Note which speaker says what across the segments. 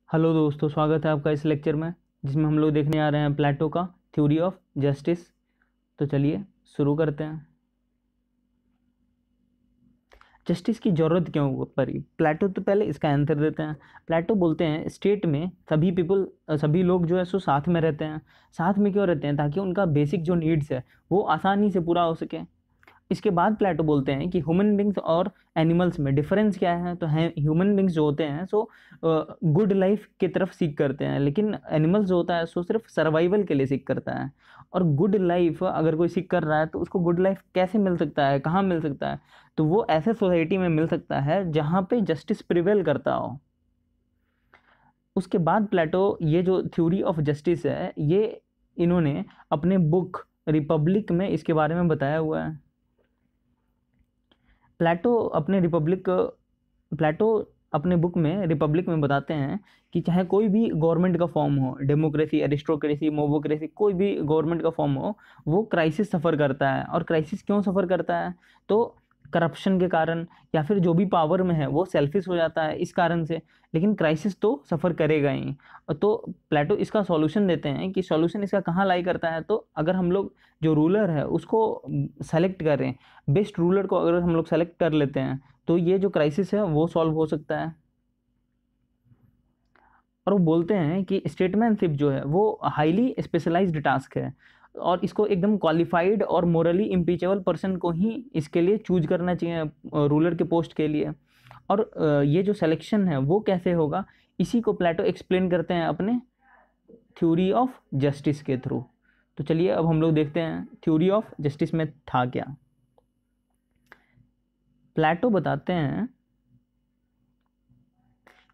Speaker 1: Hello दोस्तों, स्वागत है आपका इस लेक्चर में जिसमें हम लोग देखने आ रहे हैं प्लेटो का थ्योरी ऑफ जस्टिस। तो चलिए शुरू करते हैं। जस्टिस की ज़रूरत क्यों पड़ी? प्लेटो तो पहले इसका आंसर देते हैं। प्लेटो बोलते हैं स्टेट में सभी लोग जो है सो साथ में रहते हैं। साथ में क्यों रहते हैं? ताकि उनका बेसिक जो नीड्स है वो आसानी से पूरा हो सके। इसके बाद प्लेटो बोलते हैं कि ह्यूमन बींग्स और एनिमल्स में डिफरेंस क्या है। तो है ह्यूमन बींग्स जो होते हैं सो गुड लाइफ की तरफ सीख करते हैं, लेकिन एनिमल्स जो होता है सो सिर्फ सर्वाइवल के लिए सीख करता है। और गुड लाइफ अगर कोई सीख कर रहा है तो उसको गुड लाइफ कैसे मिल सकता है, कहाँ मिल सकता है? तो वो ऐसे सोसाइटी में मिल सकता है जहाँ पे जस्टिस प्रिवेल करता हो। उसके बाद प्लेटो ये जो थ्योरी ऑफ जस्टिस है ये इन्होंने अपने बुक रिपब्लिक में इसके बारे में बताया हुआ है। प्लेटो अपने बुक में रिपब्लिक में बताते हैं कि चाहे कोई भी गवर्नमेंट का फॉर्म हो, डेमोक्रेसी, एरिस्टोक्रेसी, मोबोक्रेसी, कोई भी गवर्नमेंट का फॉर्म हो, वो क्राइसिस सफ़र करता है। और क्राइसिस क्यों सफ़र करता है? तो करप्शन के कारण, या फिर जो भी पावर में है वो सेल्फिश हो जाता है इस कारण से। लेकिन क्राइसिस तो सफ़र करेगा ही। तो प्लेटो इसका सॉल्यूशन देते हैं कि सॉल्यूशन इसका कहाँ लाई करता है। तो अगर हम लोग जो रूलर है उसको सेलेक्ट करें, बेस्ट रूलर को अगर हम लोग सेलेक्ट कर लेते हैं तो ये जो क्राइसिस है वो सॉल्व हो सकता है। और वो बोलते हैं कि स्टेटमैनशिप जो है वो हाईली स्पेशलाइज्ड टास्क है और इसको एकदम क्वालिफाइड और मोरली इम्पीचेबल पर्सन को ही इसके लिए चूज करना चाहिए रूलर के पोस्ट के लिए। और ये जो सिलेक्शन है वो कैसे होगा, इसी को प्लेटो एक्सप्लेन करते हैं अपने थ्योरी ऑफ जस्टिस के थ्रू। तो चलिए अब हम लोग देखते हैं थ्योरी ऑफ जस्टिस में था क्या। प्लेटो बताते हैं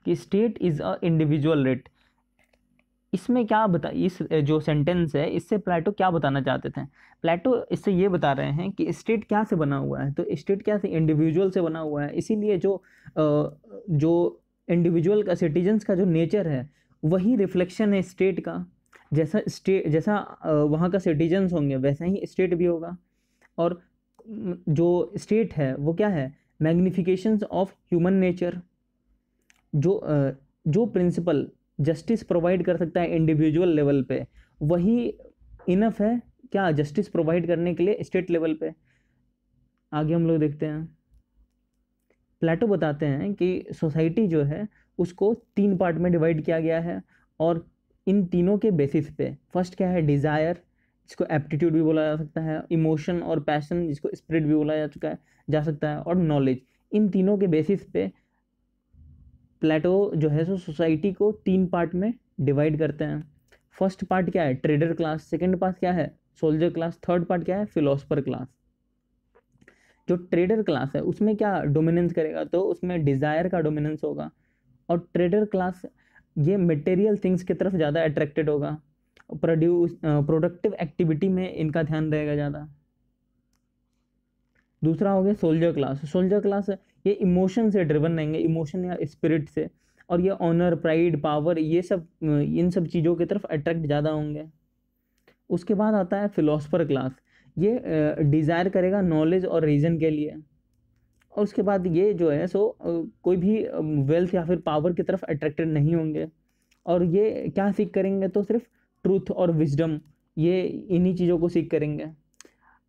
Speaker 1: कि state is a individual right. इसमें क्या बता, इस जो सेंटेंस है इससे प्लेटो क्या बताना चाहते थे? प्लेटो इससे ये बता रहे हैं कि स्टेट क्या से बना हुआ है। तो स्टेट क्या से, इंडिविजुअल से बना हुआ है। इसीलिए जो इंडिविजुअल का, सिटीजन्स का जो नेचर है वही रिफ्लेक्शन है स्टेट का। जैसा वहाँ का सिटीजन्स होंगे वैसा ही स्टेट भी होगा। और जो स्टेट है वो क्या है? मैग्निफिकेशंस ऑफ ह्यूमन नेचर। जो प्रिंसिपल जस्टिस प्रोवाइड कर सकता है इंडिविजुअल लेवल पे, वही इनफ है क्या जस्टिस प्रोवाइड करने के लिए स्टेट लेवल पे। आगे हम लोग देखते हैं। प्लेटो बताते हैं कि सोसाइटी जो है उसको 3 पार्ट में डिवाइड किया गया है। और इन तीनों के बेसिस पे फर्स्ट क्या है? डिज़ायर, जिसको एप्टीट्यूड भी बोला जा सकता है, इमोशन और पैशन जिसको स्पिरिट भी बोला जा सकता है, और नॉलेज। इन तीनों के बेसिस पे प्लेटो जो है सो सोसाइटी को 3 पार्ट में डिवाइड करते हैं। फर्स्ट पार्ट क्या है? Trader class. सेकंड पार्ट क्या है? Soldier class. थर्ड पार्ट क्या है? Philosopher class. जो ट्रेडर क्लास है उसमें क्या डोमिनेंस करेगा? तो उसमें डिजायर का डोमिनेंस होगा। और ट्रेडर क्लास ये मटेरियल थिंग्स की तरफ ज़्यादा अट्रैक्टेड होगा। प्रोडक्टिव एक्टिविटी में इनका ध्यान रहेगा ज़्यादा। दूसरा हो गया सोल्जर क्लास। सोल्जर क्लास ये इमोशन से ड्रिवन रहेंगे, इमोशन या स्पिरिट से। और ये ऑनर, प्राइड, पावर, ये सब इन सब चीज़ों की तरफ अट्रैक्ट ज़्यादा होंगे। उसके बाद आता है फिलोसफर क्लास। ये डिज़ायर करेगा नॉलेज और रीज़न के लिए। और उसके बाद ये जो है सो कोई भी वेल्थ या फिर पावर की तरफ अट्रैक्टेड नहीं होंगे। और ये क्या सीख करेंगे? तो सिर्फ ट्रूथ और विजडम, ये इन्हीं चीज़ों को सीख करेंगे।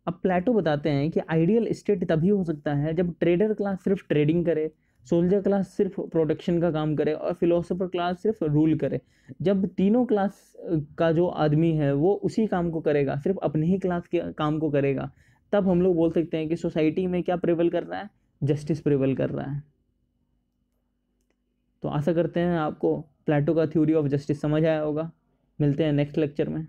Speaker 1: अब प्लेटो बताते हैं कि आइडियल स्टेट तभी हो सकता है जब ट्रेडर क्लास सिर्फ ट्रेडिंग करे, सोल्जर क्लास सिर्फ प्रोटेक्शन का काम करे, और फिलोसोफर क्लास सिर्फ रूल करे। जब तीनों क्लास का जो आदमी है वो उसी काम को करेगा, सिर्फ अपने ही क्लास के काम को करेगा, तब हम लोग बोल सकते हैं कि सोसाइटी में क्या प्रिवेल कर रहा है? जस्टिस प्रिवेल कर रहा है। तो आशा करते हैं आपको प्लेटो का थ्योरी ऑफ जस्टिस समझ आया होगा। मिलते हैं नेक्स्ट लेक्चर में।